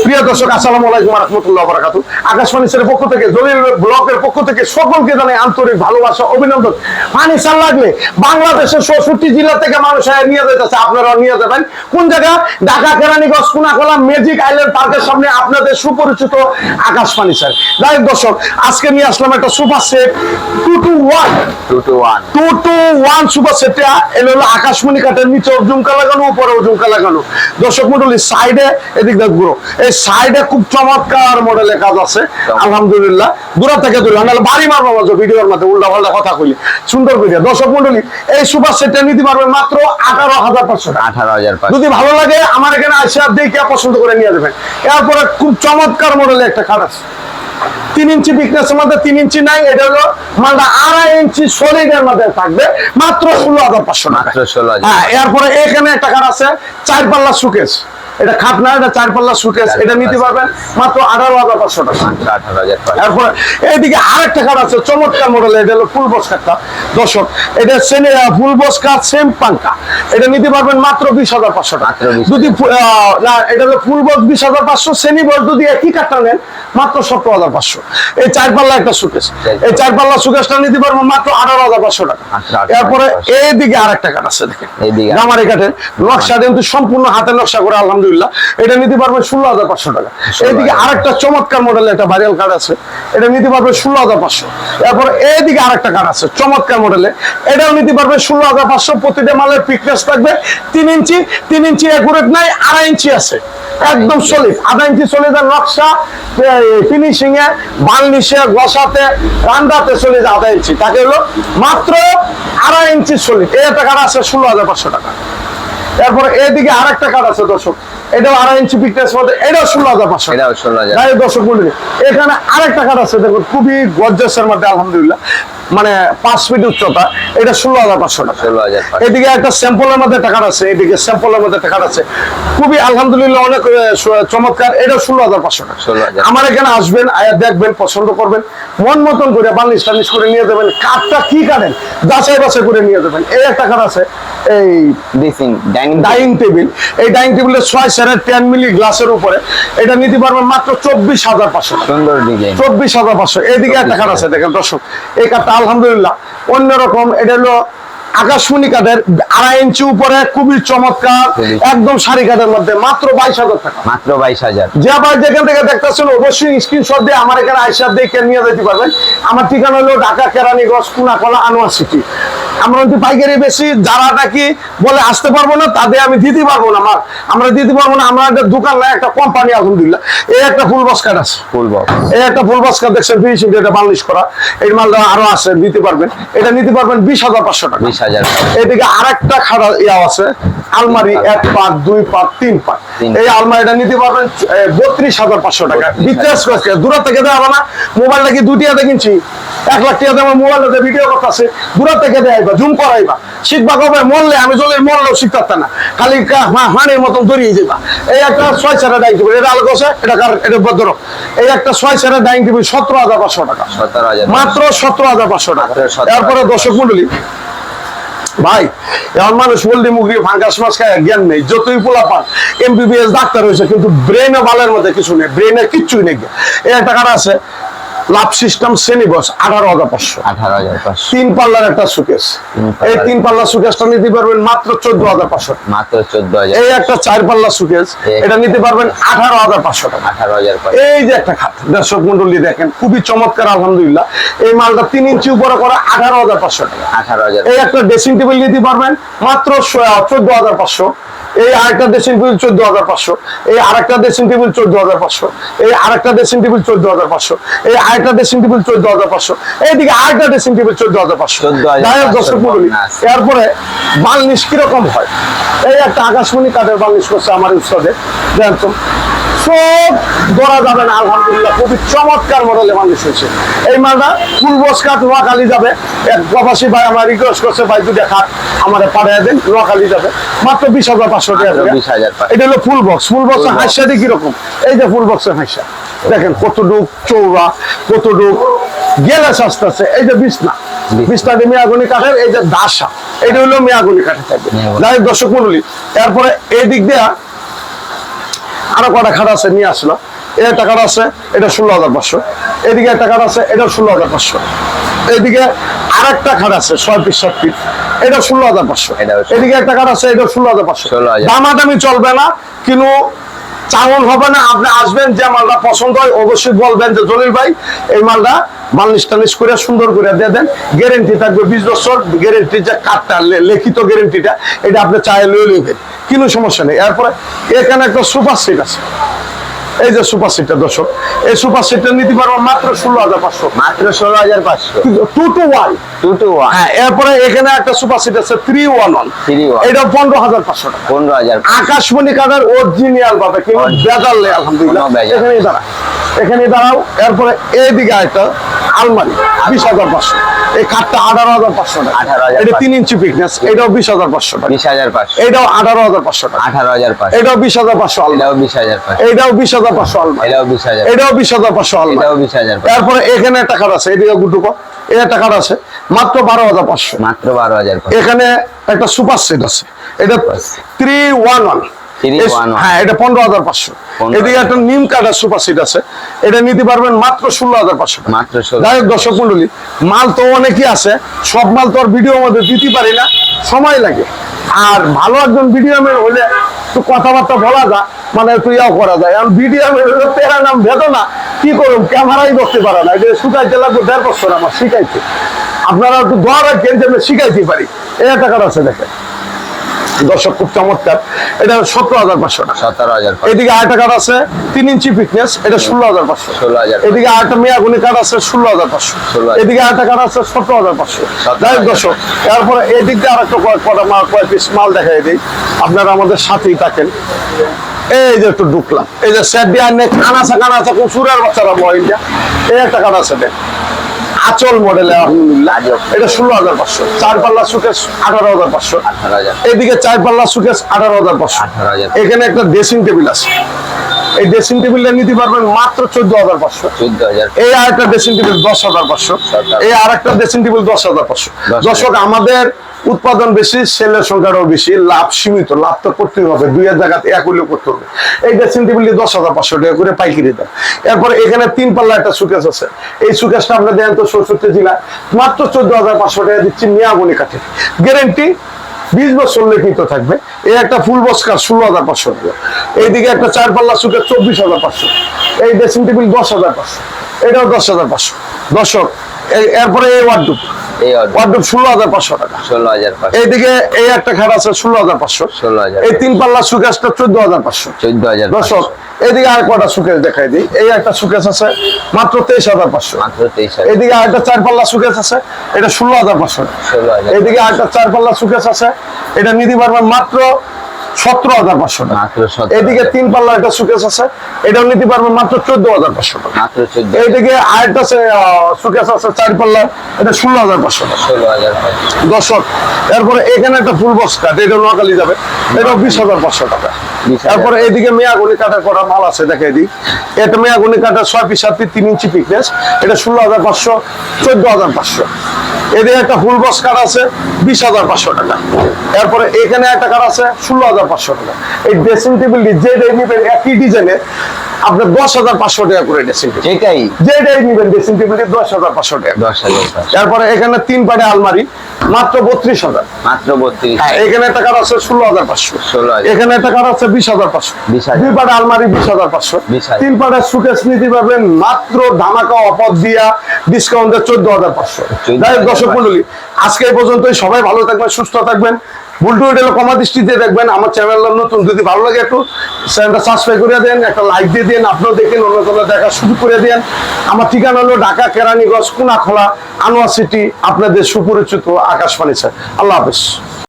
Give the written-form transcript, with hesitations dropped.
প্রিয় দর্শক, আসসালামু আলাইকুম ওয়া রাহমাতুল্লাহি ওয়া বারাকাতুহু। আকাশ ফার্নিচারের পক্ষ থেকে, জলিল ব্লকের পক্ষ থেকে সকলকে জানাই আন্তরিক ভালোবাসা, অভিনন্দন। ফার্নিচার লাগলে বাংলাদেশের 64 জেলা থেকে মানুষ নিয়ে যেতেছে, আপনারাও নিয়ে যাবেন। কোন জায়গা? ঢাকা কেরানীগঞ্জ কোনাকলা ম্যাজিক আইল্যান্ড পার্কের সামনে আপনাদের সুপরিচিত আকাশ ফার্নিচার। যাই দর্শক, আজকে নিয়ে আসলাম একটা সুপার সেট 2-to-1 সুপার সেটটা। এলো হলো আকাশমণি কাঠের, নিচে ঝুমকা লাগানো, উপরে ঝুমকা লাগানো। দর্শক মন্ডলী, সাইডে এদিক দেখবো, এই সাইডে খুব চমৎকার মডেলের কাজ আছে আলহামদুলিল্লাহ। দূর থেকে দূরে নাহলে বাড়ি মারবো ভিডিওর মধ্যে উল্টা পাল্টা কথা কইলে সুন্দর করে। দর্শক মন্ডলী, এই সুপার সেটটা নিতে পারবেন মাত্র 18,500 টাকা। 18,500। যদি ভালো লাগে আমার এখানে আসে দেখে পছন্দ করে নিয়ে যাবেন। এরপরে খুব চমৎকার মডেলের একটা খাট আছে, 3 ইঞ্চি বিকনেসের মধ্যে, 3 ইঞ্চি নাই, এটা হলো মালটা 2.5 ইঞ্চি সলিডের মধ্যে থাকবে মাত্র 16,500 টাকা। হ্যাঁ, এরপরে এখানে একটা খাট আছে 4 পাল্লা সুকেস। এটা খাট না, এটা 4 পাল্লা সুকেস। এটা নিতে পারবেন মাত্র 18,500 টাকা। এরপরে এইদিকে আরেকটা খাট আছে চমৎকার মডেল, এটা হলো ফুল বক্স খাটটা। দর্শক, এটা ফুল বক্স খাট সেম পাঙ্কা, এটা নিতে পারবেন মাত্র 20,500 টাকা। যদি না, এটা হলো ফুল বক্স 20,500, শ্রেণী বক্স যদি একই কাঠটা নেন মাত্র 17,500। এই 4 পাল্লা একটা সুকেস, এই 4 পাল্লা সুকেসটা নিতে পারবো মাত্র 18,500 টাকা। এরপরে এইদিকে আরেকটা কাঠ আছে, দেখেন জামারি কাঠের নকশা, কিন্তু সম্পূর্ণ হাতের নকশা করে আলহামদুলিল্লাহ। এটা নিতে পারবেন 16,500 টাকা। এইদিকে আরেকটা চমৎকার মডেলের একটা ভাইরাল কাঠ আছে, এটা নিতে পারবেন 16,500। এরপর এইদিকে আরেকটা কাঠ আছে চমৎকার মডেলে, এটাও নিতে পারবেন 16,500। প্রতিটা মালের পিকনেস থাকবে 3 ইঞ্চি, 3 ইঞ্চি একুরেট নাই, 2.5 ইঞ্চি আছে, একদম সলিড 2.5 ইঞ্চি সলিডের নকশা, ফিনিশিং এ, বার্নিশে, ঘষাতে, রান্দাতে সলিড 2.5 ইঞ্চি, তাকে হলো মাত্র 2.5 ইঞ্চি সলিড। এই একটা কাঠ আছে 16,500 টাকা। এরপরে এইদিকে আরেকটা কাঠ আছে দর্শক, এটাও 2.5 ইঞ্চি পিকনেস মধ্যে, এটাও 16,500। দর্শক মন্ডলী, এখানে আরেকটা কাঠ আছে দেখুন, খুবই গর্জাসের মধ্যে আলহামদুলিল্লাহ, মানে 5 ফিট উচ্চতা, এটা 16,500 টাকা। এদিকে একটা স্যাম্পলের মধ্যে টাকা আছে, এদিকে স্যাম্পলের মধ্যে টাকা আছে, খুবই আলহামদুলিল্লাহ অনেক চমৎকার, এটা 16,500 টাকা। আমার এখানে আসবেন, আয়া দেখবেন, পছন্দ করবেন, মন মতন করে বার্নিশ টার্নিশ করে নিয়ে যাবেন। কাঠটা কি কাটেন যাচাই বাছাই করে নিয়ে যাবেন। এই একটা কাঠ আছে, এই ডাইনিং টেবিল, এই ডাইনিং টেবিলের 6.5 মিলি গ্লাসের উপরে, এটা নিতে পারবেন মাত্র 24,500। সুন্দর ডিজাইন, 24,500। এইদিকে একটা কাঠ আছে দেখেন দর্শক, এই কাঠটা আলহামদুলিল্লাহ অন্যরকম, এটা হলো আকাশমণি কাঠের, 2.5 ইঞ্চি উপরে, খুবই চমৎকার, একদম সারি কাঠের মধ্যে, মাত্র 22,000 টাকা। মাত্র 22,000। যে আবার যেখান থেকে দেখতেছেন অবশ্যই স্ক্রিনশট দিয়ে আমার এখানে আইসা দেখে নিয়ে যেতে পারবেন। আমার ঠিকানা হলো ঢাকা কেরানীগঞ্জ কোনাকলা আনোয়ার সিটি। আমরা যদি পাইকারি বেশি, যারা নাকি বলে আসতে পারবো না তাদের আমি দিতে পারবো না, আমরা দিতে পারবো না। আমরা একটা দোকান না, একটা কোম্পানি আলহামদুলিল্লাহ। এই একটা ফুল বক্স কাঠ আছে, এই একটা ফুল বক্স কাঠ দেখছেন, ফিনিশিং এটা বার্নিশ করা, এই মালটা আরো আছে, দিতে পারবেন। এটা নিতে পারবেন 20,500 টাকা। এদিকে আরেকটা খাড়া ইয়া আছে, আলমারি 1 পাট, 2 পাট, 3 পাট। এই আলমারিটা নিতে পারবেন 32,500 টাকা। বিশ্বাস করছে দূর থেকে দেওয়া না, মোবাইলটা কি 2 টাকা কিনছি, 1 লাখ টাকা দিয়ে মোবাইলটাতে ভিডিও করতেছে, দূর থেকে দেখাইবা, জুম করাইবা, শিখবা কবে মরলে, আমি চলে মরলেও শিখতে পারতাম না, খালি হাঁড়ির মতন দড়িয়ে যাবা। এই একটা 6 সেরা ডাইনিং টেবিল, এটা আলোক আছে, এটা এটা বদর। এই একটা 6 সেরা ডাইনিং টেবিল 17,500 টাকা, মাত্র 17,500 টাকা। তারপরে দর্শক মন্ডলী, ভাই এখন মানুষ বললি মুগরি ফাঙ্গাস মাছ খায়, জ্ঞান নেই। যতই পোলা পান MBBS ডাক্তার হয়েছে, কিন্তু ব্রেনে বালের মধ্যে কিছু নেই, ব্রেনে কিচ্ছুই নেই। এই একটা কাটা আছে লাভ সিস্টেম শ্রেণী বস, 18,500। 3 পাল্লার একটা সুকেস, এই 3 পাল্লা সুকেসটা নিতে পারবেন মাত্র 14,500। মাত্র 14,000। এই একটা 4 পাল্লা সুকেস, এটা নিতে পারবেন 18,500 টাকা। 18,000। এই যে একটা খাট দর্শক মন্ডলী দেখেন, খুবই চমৎকার আলহামদুলিল্লাহ। এই মালটা 3 ইঞ্চি উপরে করা, 18,500 টাকা। 18,000। এই একটা ড্রেসিং টেবিল নিতে পারবেন মাত্র 14,500। এই আরেকটা ড্রেসিং টেবিল 14,500। এই আরেকটা ড্রেসিং টেবিল 14,500। এই আরেকটা ড্রেসিং টেবিল 14,500। এই আরেকটা ড্রেসিং টেবিল 14,500। এইদিকে আরেকটা ড্রেসিং টেবিল 14,500। দর্শক মন্ডলী, এরপরে বার্নিশ কিরকম হয়, এই একটা আকাশমণি কাঠের বার্নিশ করছে আমার উস্তাদে, দেখুন সব ধরা যাবে না আলহামদুলিল্লাহ, খুবই চমৎকার মডেলে বার্নিশ হয়েছে। এই মালটা ফুল বক্স কাঠ, নোয়াখালী যাবে। এক প্রবাসী ভাই আমার রিকোয়েস্ট করছে, ভাই দুটো খাট আমার পাঠিয়ে দেন, নোয়াখালী যাবে, মাত্র 20,500 টাকা। এটা হলো ফুল বক্স। ফুল বক্সের হাইসা দিয়ে কিরকম, এই যে ফুল বক্সের হাইসা দেখেন, কতটুক চৌড়া, কতটুক গেলে আস্তে আস্তে। এই যে বিছনা মেয়াগুনি কাঠের, এই যে দাসা, এটা হলো মেয়াগুনি কাঠের থাকবে। দর্শক মন্ডলী, এরপরে এই দিক দিয়ে আরো কটা খাট আছে নিয়ে আসলো। এই একটা খাট আছে, এটা 16,500। এদিকে একটা খাট আছে, এটা 16,500। এদিকে আরেকটা খাট আছে 6 ফিট 7 ফিট, এটা 16,500। এদিকে একটা খাট আছে, এটা 16,500। দামাদামি চলবে না, কিন্তু চাউন হবে না। আপনি আসবেন, যে মালটা পছন্দ হয় অবশ্যই বলবেন যে জলিল ভাই এই মালটা বার্নিশ টার্নিশ করে সুন্দর করে দিয়ে দেন, গ্যারেন্টি থাকবে 20 বছর গ্যারেন্টি। যে কার্ডটা লিখিত গ্যারেন্টিটা, এটা আপনি চাইলে লয়ে নেবেন, কোনো সমস্যা নেই। এরপরে এখানে একটা সুপার সিট আছে, এই যে সুপার সিটটা দর্শক, এই সুপার সিটটা নিতে পারবো মাত্র 16,500। মাত্র 16,500। 2 to 1। 2 to 1। হ্যাঁ, এরপরে এখানে একটা সুপার সিট আছে 311। এটা 15,500 টাকা। 15,000। আকাশমণি কাঠের অরিজিনাল ভাবে, কিন্তু বেজাল নেই আলহামদুলিল্লাহ। এখানে দাঁড়াও। এরপরে এইদিকে একটা আলমারি 20,500। এই কাঠটা 18,500 টাকা। 18,500। এটা 3 ইঞ্চি ফিটনেস, এটাও 20,500 টাকা। 20,500। এটাও 18,500 টাকা। 18,500। এটাও 20,500 আলমারি। এটাও 20,500। এটাও 20,500 আলমারি। এটাও 20,000। এটাও 20,500 আলমারি। এটাও 20,000। তারপরে এখানে একটা কাঠ আছে, এদিকে গুটুকো, এই একটা কাঠ আছে মাত্র 12,500। মাত্র 12,500। এখানে একটা সুপার সেট আছে, এটা 311। হ্যাঁ, এটা 15,500। এদিকে একটা নিম কাঠের সুপার সিট আছে, এটা নিতে পারবেন মাত্র 16,500। মাত্র 16। যাই হোক দর্শক মন্ডলী, মাল তো অনেকই আছে, সব মাল তো আর ভিডিওর মধ্যে দিতে পারি না, সময় লাগে। আর ভালো একজন ভিডিও ম্যান হলে একটু কথাবার্তা বলা যায়, মানে একটু ইয়াও করা যায়। এখন ভিডিও ম্যান তেরা নাম ভেদ না, কি করুন, ক্যামেরাই করতে পারে না। এটা শুকাইতে লাগবে 1.5 বছর আমার শিখাইতে। আপনারা একটু দোয়া রাখেন যে আমি শিখাইতে পারি। এই একটা কাঠ আছে দেখেন দর্শক, খুব চমৎকার। এটা 17,500 টাকা। 17,000। এদিকে আরেকটা কাঠ আছে 3 ইঞ্চি ফিটনেস, এটা 16,500। 16,000। এদিকে আরেকটা মেয়াগুনি কাঠ আছে 16,500। 16,000। এদিকে আরেকটা কাঠ আছে 17,500। যাই হোক দর্শক, তারপরে এদিক দিয়ে আরেকটা কয়েক পিস মাল দেখাই দিই, আপনারা আমাদের সাথেই থাকেন। এই যে একটু ঢুকলাম, এই যে সেট দিয়ে আনে কানাচা কোন সুরের বাচ্চারা বইটা। এই একটা কাঠ আছে দেখ, আচল মডেলে আলহামদুলিল্লাহ, এটা 16,500। 4 পাল্লা সুকেস 18,500। 18,000। এদিকে 4 পাল্লা সুকেস 18,500। 18,000। এখানে একটা ড্রেসিং টেবিল আছে, এই ড্রেসিং টেবিলটা নিতে পারবেন মাত্র 14,500। 14,000। এই আরেকটা ড্রেসিং টেবিল 10,500। এই আরেকটা ড্রেসিং টেবিল 10,500। দর্শক, আমাদের উৎপাদন বেশি, সেলের সংখ্যাটাও বেশি, লাভ সীমিত। লাভ তো করতেই হবে, 2 জায়গাতে এক হইলেও করতে হবে। এই ড্রেসিং টেবিলটি 10,500 টাকা করে পাইকারি দাম। এরপরে এখানে 3 পাল্লা একটা সুকেস আছে, এই সুকেসটা আপনি দেন তো 64 জেলা, মাত্র 14,500 টাকা দিচ্ছি মেয়াগুনি কাঠের, গ্যারেন্টি 20 বছর লিখিত থাকবে। এই একটা ফুল বক্স কাঠ 16,500 টাকা। এইদিকে একটা 4 পাল্লা সুকেস 24,500। এই ড্রেসিং টেবিল 10,500, এটাও 10,500। দর্শক, এরপরে এই ওয়ার্ডরোব, ওয়ার্ডরোব 16,500 টাকা। 16,500। এইদিকে এই একটা খাট আছে 16,500। 16,000। এই 3 পাল্লা সুকেসটা 14,500। 14,000। দর্শক, এদিকে আর কটা সুকেস দেখাই দিই। এই একটা সুকেস আছে মাত্র 23,500। মাত্র 23,000। এদিকে আরেকটা 4 পাল্লা সুকেস আছে, এটা 16,500। 16,000। এদিকে আরেকটা 4 পাল্লা সুকেস আছে, এটা নিতে পারবেন মাত্র 17,500 টাকা। মাত্র 17,000। এদিকে 3 পাল্লা একটা সুকেস আছে, এটাও নিতে পারবেন মাত্র 14,500 টাকা। মাত্র 14,000। এইদিকে আরেকটা সুকেস আছে 4 পাল্লা, এটা 16,500 টাকা। 16,000। দর্শক, এরপরে এখানে একটা ফুল বক্স কাঠ, এটা নোয়াখালী যাবে, এটাও 20,500 টাকা। 20,000। তারপরে এইদিকে মেয়াগুনি কাঠের করা মাল আছে দেখাই দিই। এটা মেয়াগুনি কাঠের 6 ফিট 7 ফিট 3 ইঞ্চি ফিটনেস, এটা 16,500। 14,500। এদিকে একটা ফুল বক্স কাঠ আছে 20,500 টাকা। এরপরে এখানে একটা কাঠ আছে 16,500 টাকা। এই ড্রেসিং টেবিলটি যেটাই নিবেন একই ডিজাইনের, আপনার 10,500 টাকা করে ড্রেসিং টেবিল। এটাই যেটাই নিবেন ড্রেসিং টেবিলটি 10,500 টাকা। 10,000। তারপরে এখানে 3 পাটে আলমারি মাত্র 32,000। মাত্র 32। হ্যাঁ, এখানে একটা কাঠ আছে 16,500। 16,000। এখানে একটা কাঠ আছে 20,500। 20,000। 2 পাটে আলমারি 20,500। 20,000। 3 পাটের সুকেস নিতে পারবেন মাত্র ধামাকা অফার দিয়া ডিসকাউন্টে 14,500। যাই হোক দর্শক মণ্ডলী, আজকে এই পর্যন্তই। সবাই ভালো থাকবেন, সুস্থ থাকবেন। বুলটু হোটেলে কমা দৃষ্টিতে দেখবেন। আমার চ্যানেল নতুন, যদি ভালো লাগে একটু চ্যানেলটা সাবস্ক্রাইব করে দেন, একটা লাইক দিয়ে দেন, আপনিও দেখেন, অন্য কোনো দেখা শুরু করে দেন। আমার ঠিকানা হলো ঢাকা কেরানীগঞ্জ কোনাখোলা আনোয়ার সিটি, আপনাদের সুপরিচিত আকাশ ফার্নিচার। আল্লাহ হাফেজ।